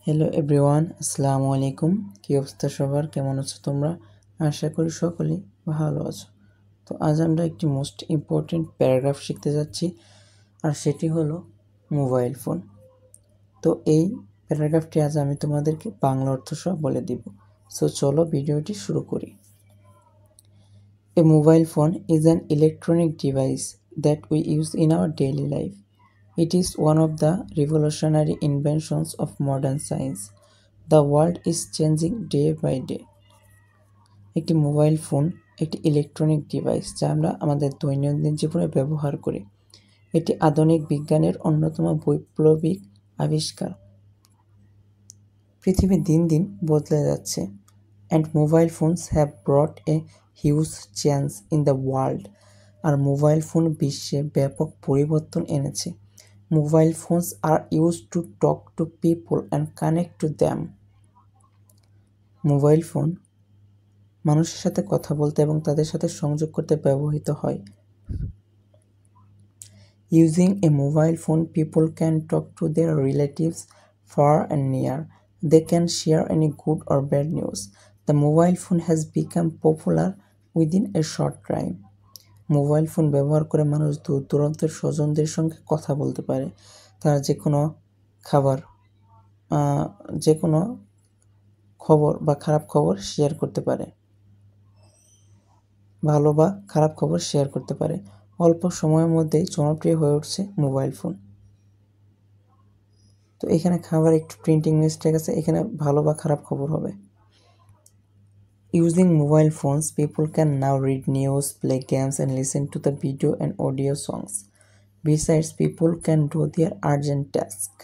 Hello everyone, আসসালামু আলাইকুম। কী অবস্থা সবার? কেমন আছো তোমরা? আশা করি সকলেই ভালো আছো। তো আজ আমরা একটি মোস্ট ইম্পর্টেন্ট প্যারাগ্রাফ শিখতে যাচ্ছি, আর সেটি হলো মোবাইল ফোন। তো এই প্যারাগ্রাফটি আজ আমি তোমাদেরকে বাংলা অর্থ সহ বলে দিব। সো চলো ভিডিওটি শুরু করি। A mobile phone is an electronic device that we use in our daily life. It is one of the revolutionary inventions of modern science. The world is changing day by day. একটি mobile phone একটি electronic device যা আমরা আমাদের দৈনন্দিন জীবনে ব্যবহার করি। এটি আধুনিক বিজ্ঞানের অন্যতম বৈপ্লবিক আবিষ্কার। পৃথিবী দিন দিন বদলে যাচ্ছে, and mobile phones have brought a huge change in the world. আর মোবাইল ফোন বিশ্বে ব্যাপক পরিবর্তন এনেছে। Mobile phones are used to talk to people and connect to them. Mobile phone মানুষের সাথে কথা বলতে এবং তাদের সাথে সংযোগ করতে ব্যবহৃত হয়। Using a mobile phone, people can talk to their relatives far and near. They can share any good or bad news. The mobile phone has become popular within a short time. Mobile phone ব্যবহার করে মানুষ দূর দূরান্তের স্বজনদের সঙ্গে কথা বলতে পারে। তারা যে কোনো খবর বা খারাপ খবর শেয়ার করতে পারে, ভালো বা খারাপ খবর শেয়ার করতে পারে। অল্প সময়ের মধ্যেই জনপ্রিয় হয়ে উঠছে মোবাইল ফোন। তো এখানে একটু প্রিন্টিং মিস্টেক আছে, এখানে ভালো বা খারাপ খবর হবে। Using mobile phones, people can now read news, play games, and listen to the video and audio songs. Besides, people can do their urgent tasks.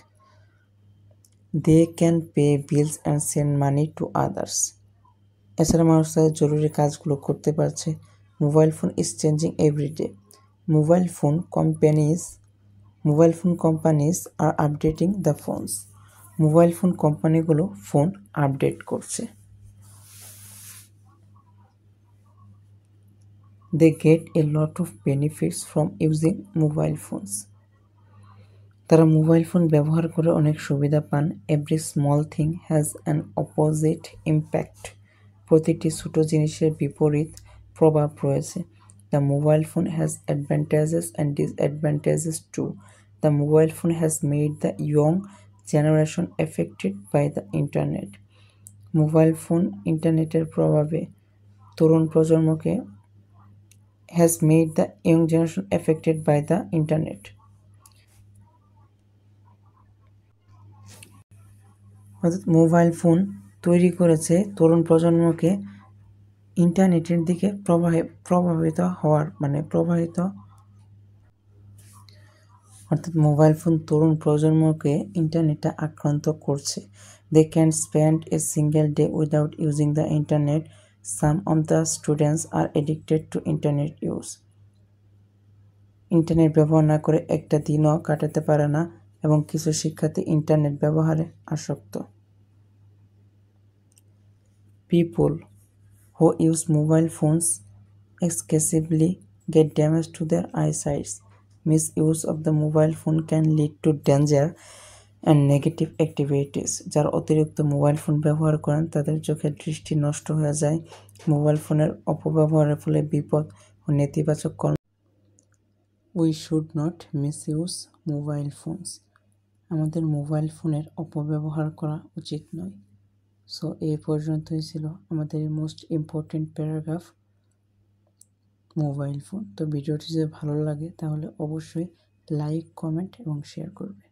They can pay bills and send money to others. এছাড়া মানুষ তাদের জরুরি কাজগুলো করতে পারছে। Mobile phone is changing every day. Mobile phone companies are updating the phones. Mobile phone কোম্পানিগুলো phone update করছে। They get a lot of benefits from using mobile phones. তারা মোবাইল ফোন ব্যবহার করে অনেক সুবিধা পান। Every small thing has an opposite impact. প্রতিটি ছোট জিনিসের বিপরীত প্রভাব রয়েছে। The mobile phone has advantages and disadvantages too. The mobile phone has made the young generation affected by the internet. Mobile phone ইন্টারনেটের প্রভাবে তরুণ প্রজন্মকে has made the young generation affected by the internet. অর্থাৎ mobile phone তৈরি করেছে তরুণ প্রজন্মকে ইন্টারনেটের দিকে অর্থাৎ মোবাইল ফোন তরুণ প্রজন্মকে ইন্টারনেটে আক্রান্ত করছে। They can spend a single day without using the internet. Some of the students are addicted to internet use. Internet ব্যবহার না করে একটা দিনও কাটাতে পারে না, এবং কিছু শিক্ষার্থী ইন্টারনেট ব্যবহারে আসক্ত। People who use mobile phones excessively get damage to their eyesight. Misuse of the mobile phone can lead to danger and negative activities. যারা অতিরিক্ত মোবাইল ফোন ব্যবহার করেন তাদের চোখের দৃষ্টি নষ্ট হয়ে যায়। মোবাইল ফোনের অপব্যবহারের ফলে বিপদ ও নেতিবাচক We should not misuse mobile phones. আমাদের মোবাইল ফোনের অপব্যবহার করা উচিত নয়। সো এই পর্যন্তই ছিল আমাদের most important paragraph mobile phone. তো ভিডিওটি যদি ভালো লাগে তাহলে অবশ্যই লাইক, কমেন্ট এবং শেয়ার করবে।